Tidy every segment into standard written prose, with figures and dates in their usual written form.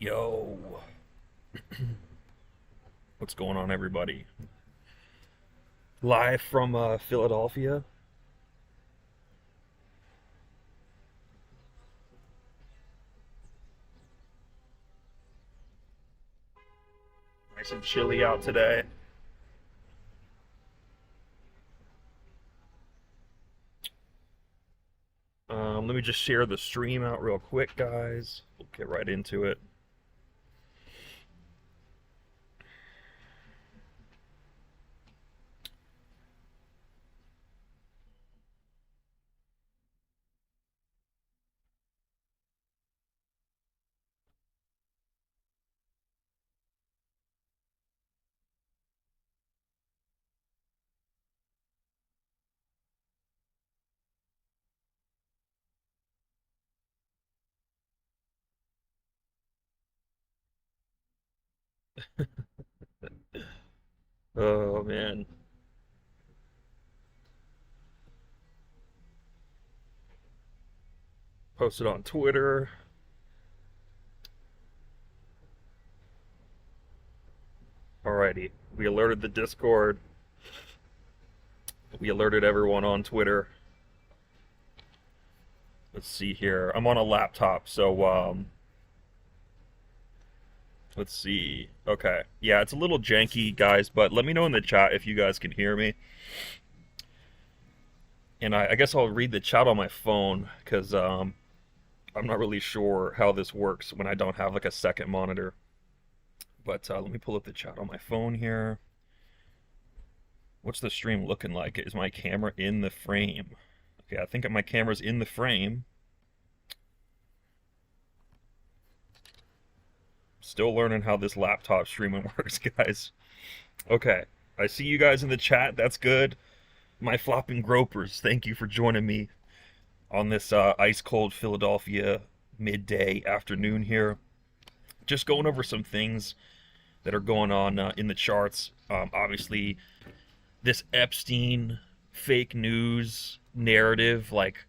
Yo, what's going on, everybody? Live from Philadelphia. Nice and chilly out today. Let me just share the stream out real quick, guys. We'll get right into it. Oh man, posted on Twitter. Alrighty, we alerted the Discord. We alerted everyone on Twitter. Let's see here. I'm on a laptop, so let's see. Okay, yeah, it's a little janky, guys, but let me know in the chat if you guys can hear me. And I guess I'll read the chat on my phone because I'm not really sure how this works when I don't have like a second monitor. But let me pull up the chat on my phone here. What's the stream looking like? Is my camera in the frame? Okay, I think my camera's in the frame. Still learning how this laptop streaming works, guys. Okay, I see you guys in the chat. That's good. My flopping gropers, thank you for joining me on this ice-cold Philadelphia midday afternoon here. Just going over some things that are going on in the charts. Obviously, this Epstein fake news narrative, like,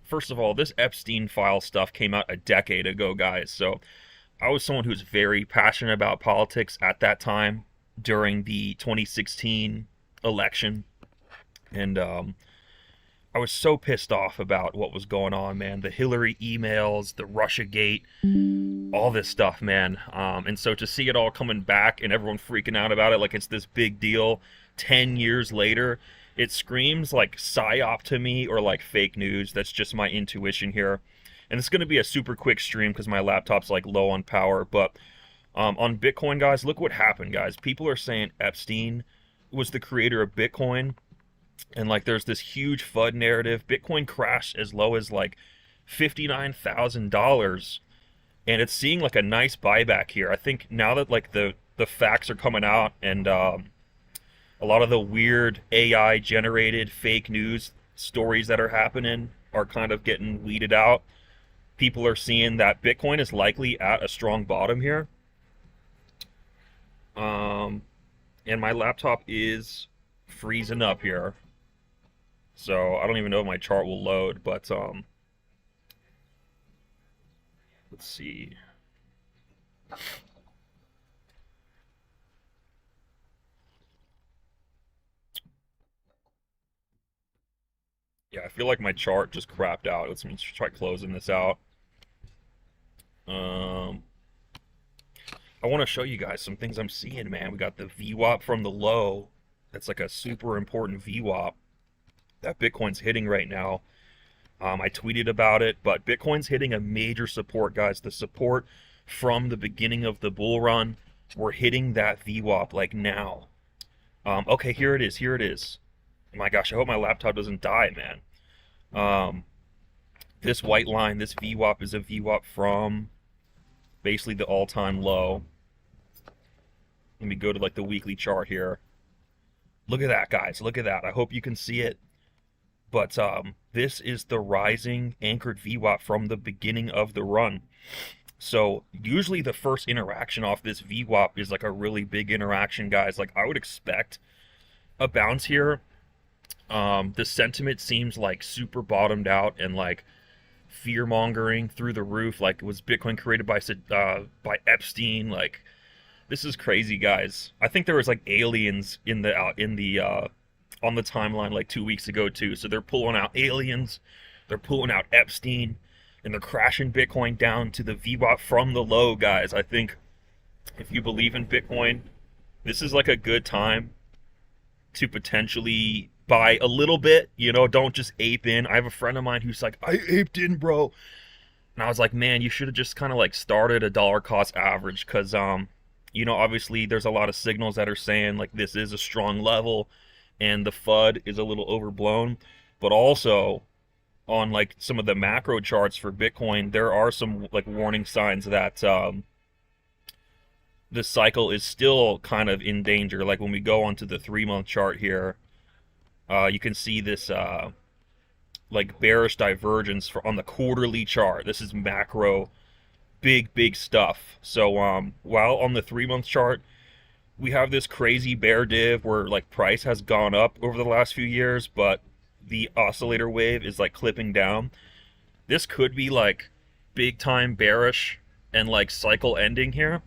first of all, this Epstein file stuff came out a decade ago, guys. So I was someone who was very passionate about politics at that time during the 2016 election. And I was so pissed off about what was going on, man. The Hillary emails, the Russiagate, all this stuff, man. And so to see it all coming back and everyone freaking out about it like it's this big deal 10 years later, it screams like psyop to me or like fake news. That's just my intuition here. And it's going to be a super quick stream because my laptop's like low on power. But on Bitcoin, guys, look what happened, guys. People are saying Epstein was the creator of Bitcoin. And like there's this huge FUD narrative. Bitcoin crashed as low as like $59,000. And it's seeing like a nice buyback here. I think now that like the facts are coming out and a lot of the weird AI generated fake news stories that are happening are kind of getting weeded out. People are seeing that Bitcoin is likely at a strong bottom here. And my laptop is freezing up here. So I don't even know if my chart will load, but let's see. Yeah, I feel like my chart just crapped out. Let's try closing this out. I want to show you guys some things I'm seeing, man. We got the VWAP from the low. That's like a super important VWAP that Bitcoin's hitting right now. I tweeted about it, but Bitcoin's hitting a major support, guys. The support from the beginning of the bull run, we're hitting that VWAP like now. Okay, here it is. Here it is. My gosh, I hope my laptop doesn't die, man. This white line, this VWAP is a VWAP from basically the all-time low. Let me go to like the weekly chart here. Look at that, guys. Look at that. I hope you can see it. But this is the rising anchored VWAP from the beginning of the run. So usually the first interaction off this VWAP is like a really big interaction, guys. Like I would expect a bounce here. The sentiment seems like super bottomed out and like fear mongering through the roof. Like, was Bitcoin created by Epstein? Like, this is crazy, guys. I think there was like aliens in the on the timeline like 2 weeks ago too. So they're pulling out aliens, they're pulling out Epstein, and they're crashing Bitcoin down to the VWAP from the low, guys. I think if you believe in Bitcoin, this is like a good time to potentially buy a little bit. You know, don't just ape in. I have a friend of mine who's like, I aped in, bro. And I was like, man, you should have just kind of like started a dollar cost average, because you know, obviously there's a lot of signals that are saying like this is a strong level and the FUD is a little overblown. But also on like some of the macro charts for Bitcoin, there are some like warning signs that the cycle is still kind of in danger. Like when we go onto the 3-month chart here, you can see this like bearish divergence on the quarterly chart. This is macro, big stuff. So while on the 3-month chart we have this crazy bear div where like price has gone up over the last few years, but the oscillator wave is like clipping down. This could be like big time bearish and like cycle ending here.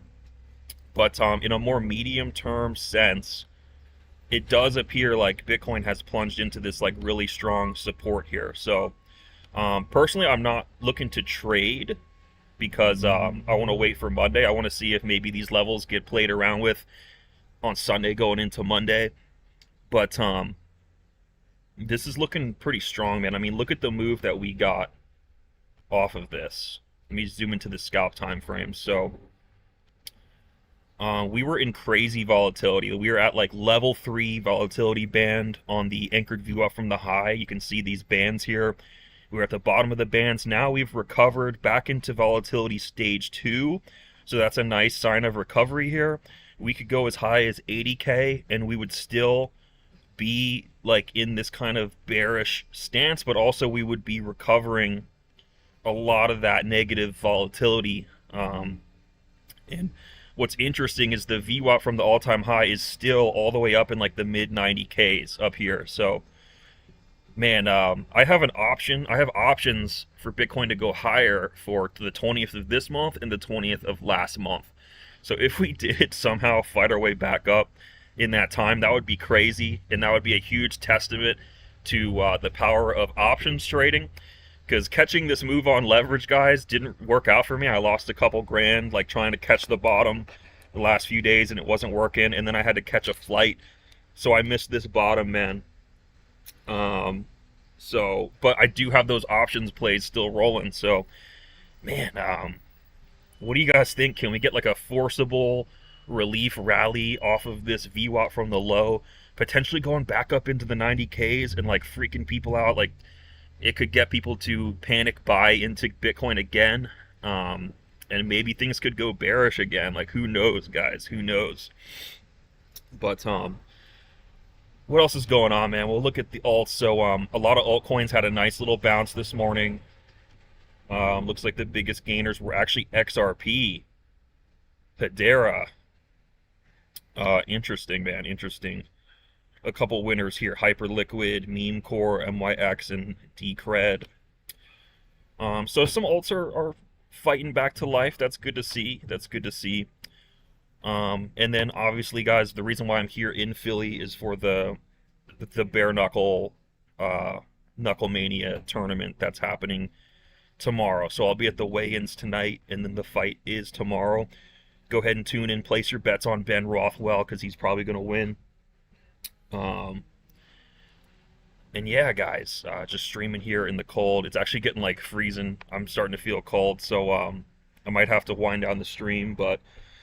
But in a more medium term sense, it does appear like Bitcoin has plunged into this like really strong support here. So personally, I'm not looking to trade, because I want to wait for Monday. I want to see if maybe these levels get played around with on Sunday going into Monday. But this is looking pretty strong, man. I mean, look at the move that we got off of this. Let me zoom into the scalp time frame. So we were in crazy volatility. We were at like level 3 volatility band on the anchored view up from the high. You can see these bands here. We were at the bottom of the bands. Now we've recovered back into volatility stage 2. So that's a nice sign of recovery here. We could go as high as 80K and we would still be like in this kind of bearish stance, but also we would be recovering a lot of that negative volatility. And what's interesting is the VWAP from the all-time high is still all the way up in like the mid 90Ks up here. So man, I have an option. I have options for Bitcoin to go higher for the 20th of this month and the 20th of last month. So if we did somehow fight our way back up in that time, that would be crazy, and that would be a huge testament to the power of options trading. Because catching this move on leverage, guys, didn't work out for me. I lost a couple grand like trying to catch the bottom the last few days, and it wasn't working, and then I had to catch a flight, so I missed this bottom, man. But I do have those options plays still rolling. So man, what do you guys think? Can we get like a forcible relief rally off of this VWAP from the low, potentially going back up into the 90Ks and like freaking people out? Like, it could get people to panic buy into Bitcoin again, and maybe things could go bearish again. Like, who knows, guys? Who knows? But what else is going on, man? We'll look at the alts. So a lot of altcoins had a nice little bounce this morning. Looks like the biggest gainers were actually XRP, Hedera. Interesting, man. Interesting. A couple winners here: Hyperliquid, Meme Core, MYX, and Decred. So some alts are fighting back to life. That's good to see. That's good to see. And then obviously, guys, the reason why I'm here in Philly is for the bare knuckle Knuckle Mania tournament that's happening tomorrow. So I'll be at the weigh-ins tonight, and then the fight is tomorrow. Go ahead and tune in. Place your bets on Ben Rothwell, because he's probably going to win. And yeah, guys, just streaming here in the cold. It's actually getting like freezing. I'm starting to feel cold, so I might have to wind down the stream, but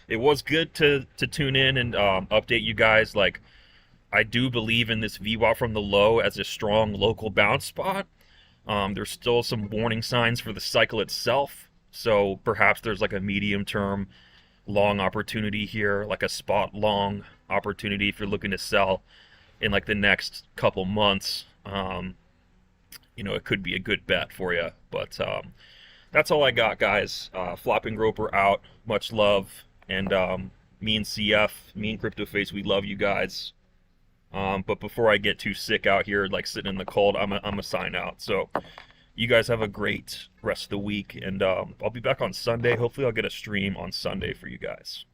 it was good to tune in and update you guys. Like, I do believe in this VWAP from the low as a strong local bounce spot. There's still some warning signs for the cycle itself, so perhaps there's like a medium-term long opportunity here, like a spot long opportunity if you're looking to sell in like the next couple months. You know, it could be a good bet for you. But that's all I got, guys. Flopping Groper out. Much love. And me and CF, me and CryptoFace, we love you guys. But before I get too sick out here, like sitting in the cold, I'm a sign out. So You guys have a great rest of the week, and I'll be back on Sunday. Hopefully I'll get a stream on Sunday for you guys.